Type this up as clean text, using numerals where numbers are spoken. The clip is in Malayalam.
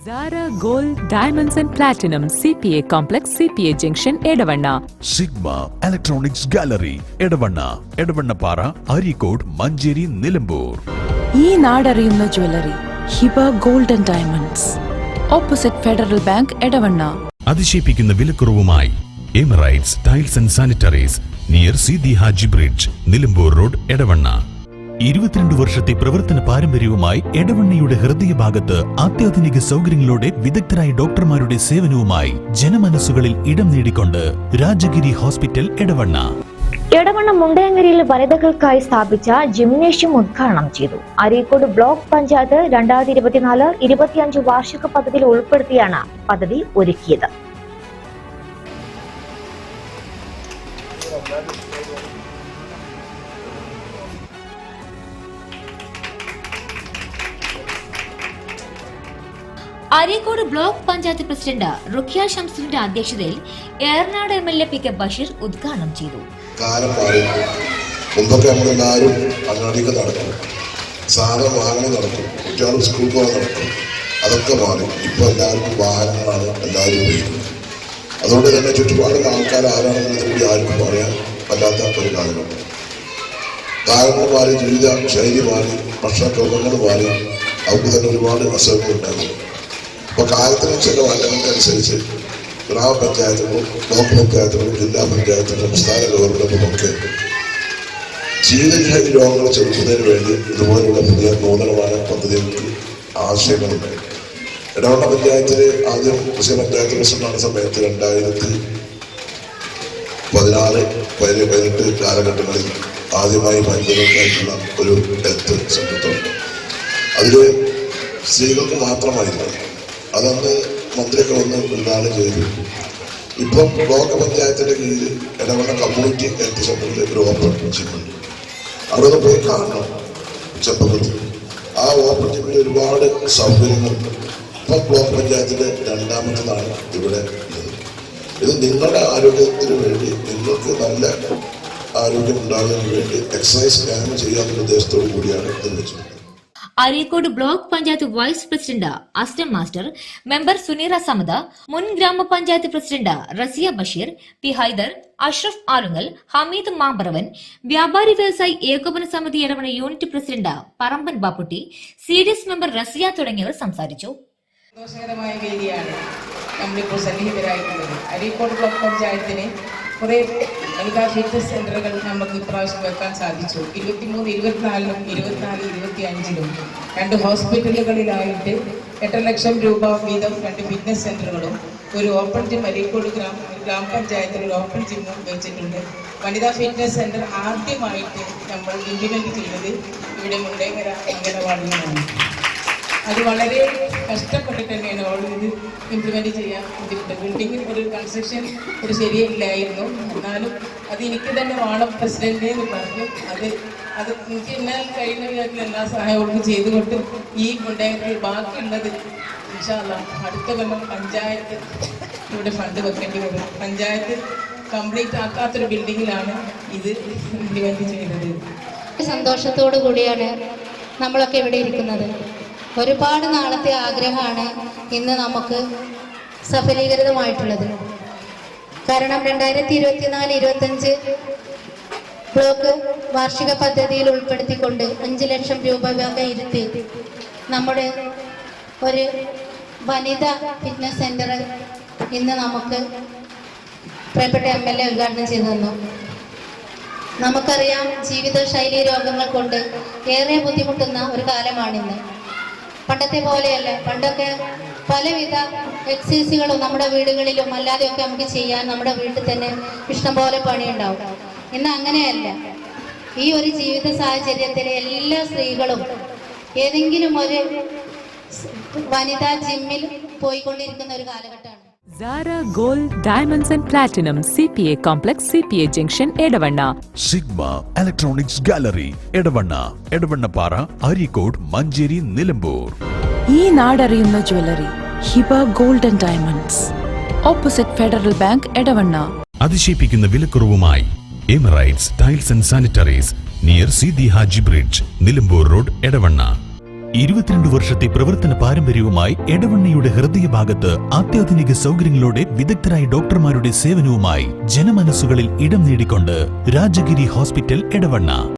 Zara Gold Diamonds and Platinum CPA Complex CPA Junction Edavanna Sigma Electronics Gallery Edavanna Para Arikod Manjeri Nilambur ഈ നാടറിയുന്ന jewellery Hiba gold and diamonds opposite Federal Bank Edavanna. അതിശയിപ്പിക്കുന്ന വിലക്കുറവുമായി Emirates tiles and sanitaries near Sidi Haji bridge Nilambur road Edavanna. 22 വർഷത്തെ പ്രവർത്തന പാരമ്പര്യവുമായി എടവണ്ണയുടെ ഹൃദയഭാഗത്ത് അത്യാധുനിക സൗകര്യങ്ങളോടെ വിദഗ്ധരായ ഡോക്ടർമാരുടെ സേവനവുമായി ജനമനസ്സുകളിൽ ഇടം നേടിക്കൊണ്ട് രാജഗിരി ഹോസ്പിറ്റൽ എടവണ്ണ. എടവണ്ണ മുണ്ടയങ്കരിയിൽ വനിതകൾക്കായി സ്ഥാപിച്ച ജിംനേഷ്യം ഉദ്ഘാടനം ചെയ്തു. അരീക്കോട് ബ്ലോക്ക് പഞ്ചായത്ത് 2024-25 വാർഷിക പദ്ധതിയിൽ ഉൾപ്പെടുത്തിയാണ് പദ്ധതി ഒരുക്കിയത്. അരീക്കോട് ബ്ലോക്ക് പഞ്ചായത്ത് പ്രസിഡന്റ് റുഖിയ ഷംസുവിന്റെ അധ്യക്ഷതയിൽ ഏറനാട് MLA PK ബഷീർ ഉദ്ഘാടനം ചെയ്തു. കാലം മാറി. മുമ്പൊക്കെ നമ്മളെല്ലാവരും അങ്ങാടിക്ക് നടക്കും, സാധനം വാങ്ങി നടക്കും, കുട്ടികൾ സ്കൂളിൽ പോകാൻ നടക്കും. അതൊക്കെ മാറി. ഇപ്പോൾ എല്ലാവർക്കും വാഹനങ്ങളാണ് എല്ലാവരും ഉപയോഗിക്കുന്നത്. അതുകൊണ്ട് തന്നെ ചുറ്റുപാടുള്ള ആൾക്കാർ ആരാണെന്ന് കൂടി ആർക്കും പറയാൻ പറ്റാത്ത ഒരു കാലമാണ്. കാലങ്ങൾ മാറി, ജീവിത ശൈലി മാറി, ഭക്ഷണക്രമങ്ങൾ മാറി, അവർക്ക് തന്നെ ഒരുപാട് അസുഖങ്ങൾ ഉണ്ടാകുന്നു. അപ്പോൾ കാലത്തിനനുസരിച്ച് മാറ്റങ്ങൾക്കനുസരിച്ച് ഗ്രാമപഞ്ചായത്തുകളും ബ്ലോക്ക് പഞ്ചായത്തുകളും ജില്ലാ പഞ്ചായത്തുകളും സംസ്ഥാന ഗവൺമെന്റുമൊക്കെ ജീവിതശൈലി രോഗങ്ങൾ ചെറുക്കുന്നതിന് വേണ്ടി ഇതുപോലുള്ള പുതിയ നൂതനമായ പദ്ധതികൾക്ക് ആശയങ്ങളുണ്ട്. എടവണ്ണ പഞ്ചായത്തിൽ ആദ്യം കൃഷി പഞ്ചായത്ത് പ്രസിഡന്റാണ് സമയത്ത് 2016-18 കാലഘട്ടങ്ങളിൽ ആദ്യമായി വനിതകൾക്കായിട്ടുള്ള ഒരു ഹെൽത്ത് സെന്ററുണ്ട്. അതിൽ സ്ത്രീകൾക്ക് മാത്രമായിരുന്നു. അതന്ന് മന്ത്രിയൊക്കെ വന്ന് ഉദ്ഘാടനം ചെയ്തു. ഇപ്പം ബ്ലോക്ക് പഞ്ചായത്തിന്റെ കീഴിൽ എടവണ്ണ കമ്മ്യൂണിറ്റി ഹെൽത്ത് സെന്ററിൽ ഒരു ഓപ്പൺ ജിമ്മുണ്ട്. അവിടെ നിന്ന് പോയി കാണണം. ചെറുപ്പത്തിൽ ആ ഓപ്പൺ ജിമ്മിൽ ഒരുപാട് സൗകര്യങ്ങളുണ്ട്. ഇപ്പം ബ്ലോക്ക് പഞ്ചായത്തിന്റെ 2ാമത്തേതാണ് ഇവിടെ ഉള്ളത്. ഇത് നിങ്ങളുടെ ആരോഗ്യത്തിന് വേണ്ടി, നിങ്ങൾക്ക് നല്ല ആരോഗ്യം ഉണ്ടാകുന്നതിന് വേണ്ടി എക്സസൈസ് വ്യായാമം ചെയ്യാനുള്ള ഉദ്ദേശത്തോടു കൂടിയാണ് ഇത് വെച്ചത്. Areekode block panchayat vice president Aslam master, member Suneera Samada, മുൻ ഗ്രാമപഞ്ചായത്ത് പ്രസിഡന്റ് റസിയ ബഷീർ, പി ഹൈദർ, അഷ്റഫ് ആലുങ്ങൽ, ഹമീദ് മാമ്പറവൻ, വ്യാപാരി വ്യവസായി ഏകോപന സമിതി Edavanna unit president Paramban Bapputty, CDS member Raziya തുടങ്ങിയവർ സംസാരിച്ചു. സന്തോഷകരമായ വേദിയാണ് നമ്മളിപ്പോൾ സന്നിഹിതരായിട്ടുള്ളത്. അരീക്കോട് ബ്ലോക്ക് പഞ്ചായത്തിന് കുറേ വനിതാ ഫിറ്റ്നസ് സെന്ററുകൾ നമുക്ക് ഇപ്രാവശ്യം വെക്കാൻ സാധിച്ചു. 23, 24, 24-25 2 ഹോസ്പിറ്റലുകളിലായിട്ട് 8 ലക്ഷം രൂപ വീതം 2 ഫിറ്റ്നസ് സെന്ററുകളും ഒരു ഓപ്പൺ ജിം അരീക്കോട് ഗ്രാമപഞ്ചായത്തിൽ ഒരു ഓപ്പൺ ജിമ്മും വെച്ചിട്ടുണ്ട്. വനിതാ ഫിറ്റ്നസ് സെന്റർ ആദ്യമായിട്ട് നമ്മൾ ഇംപ്ലിമെന്റ് ചെയ്തത് ഇവിടെ മുണ്ടേങ്ങര അംഗനവാടിയിലാണ്. അത് വളരെ കഷ്ടപ്പെട്ടിട്ട് തന്നെയാണ് ഇത് ഇംപ്ലിമെന്റ് ചെയ്യാൻ ബുദ്ധിമുട്ട്. ബിൽഡിങ്ങിൽ ഒരു കൺസ്ട്രക്ഷൻ ഒരു ശരിയില്ലായിരുന്നു. എന്നാലും അത് എനിക്ക് തന്നെ വേണം പ്രസിഡന്റ് എന്ന് പറഞ്ഞു. അത് എനിക്ക് എന്നാൽ കഴിയുന്ന വിധത്തിൽ എല്ലാ സഹായവും ചെയ്തുകൊണ്ട് ഈ മുണ്ടേങ്ങരയിൽ ബാക്കിയുള്ളത് ഇൻഷാ അല്ലാഹ് അടുത്ത കൊല്ലം പഞ്ചായത്ത് ഇവിടെ ഫണ്ട് വെക്കേണ്ടി വരും. പഞ്ചായത്ത് കംപ്ലീറ്റ് ആക്കാത്തൊരു ബിൽഡിങ്ങിലാണ് ഇത് ഇംപ്ലിമെന്റ് ചെയ്തത്. സന്തോഷത്തോടു കൂടിയാണ് നമ്മളൊക്കെ ഇവിടെ ഇരിക്കുന്നത്. ഒരുപാട് നാളത്തെ ആഗ്രഹമാണ് ഇന്ന് നമുക്ക് സഫലീകൃതമായിട്ടുള്ളത്. കാരണം 2024-25 ബ്ലോക്ക് വാർഷിക പദ്ധതിയിൽ ഉൾപ്പെടുത്തിക്കൊണ്ട് 5 ലക്ഷം രൂപ വക ഇരുത്തി നമ്മുടെ ഒരു വനിതാ ഫിറ്റ്നസ് സെന്റർ ഇന്ന് നമുക്ക് പ്രിയപ്പെട്ട MLA ഉദ്ഘാടനം ചെയ്തു തന്നു. നമുക്കറിയാം, ജീവിതശൈലി രോഗങ്ങൾ കൊണ്ട് ഏറെ ബുദ്ധിമുട്ടുന്ന ഒരു കാലമാണിന്ന്. പണ്ടത്തെ പോലെയല്ല. പണ്ടൊക്കെ പലവിധ എക്സസൈസുകളും നമ്മുടെ വീടുകളിലും അല്ലാതെയൊക്കെ നമുക്ക് ചെയ്യാൻ നമ്മുടെ വീട്ടിൽ തന്നെ ഇഷ്ടംപോലെ പണിയുണ്ടാവും. ഇന്ന് അങ്ങനെയല്ല. ഈ ഒരു ജീവിത സാഹചര്യത്തിൽ എല്ലാ സ്ത്രീകളും ഏതെങ്കിലും ഒരു വനിതാ ജിമ്മിൽ പോയിക്കൊണ്ടിരിക്കുന്ന ഒരു കാലഘട്ടമാണ്. Zara Gold Diamonds and Platinum CPA Complex CPA Junction Edavanna Sigma Electronics Gallery Edavanna Para Arikod Manjeri Nilambur. ഈ നാടറിയുന്ന jewellery Hiba gold and diamonds opposite Federal Bank Edavanna. അതിശയിപ്പിക്കുന്ന വിലക്കുറവുമായി Emirates tiles and sanitaries near Sidi Haji bridge Nilambur road Edavanna. 22 വർഷത്തെ പ്രവർത്തന പാരമ്പര്യവുമായി എടവണ്ണയുടെ ഹൃദയഭാഗത്ത് അത്യാധുനിക സൗകര്യങ്ങളോടെ വിദഗ്ധരായ ഡോക്ടർമാരുടെ സേവനവുമായി ജനമനസ്സുകളിൽ ഇടം നേടിക്കൊണ്ട് രാജഗിരി ഹോസ്പിറ്റൽ എടവണ്ണ.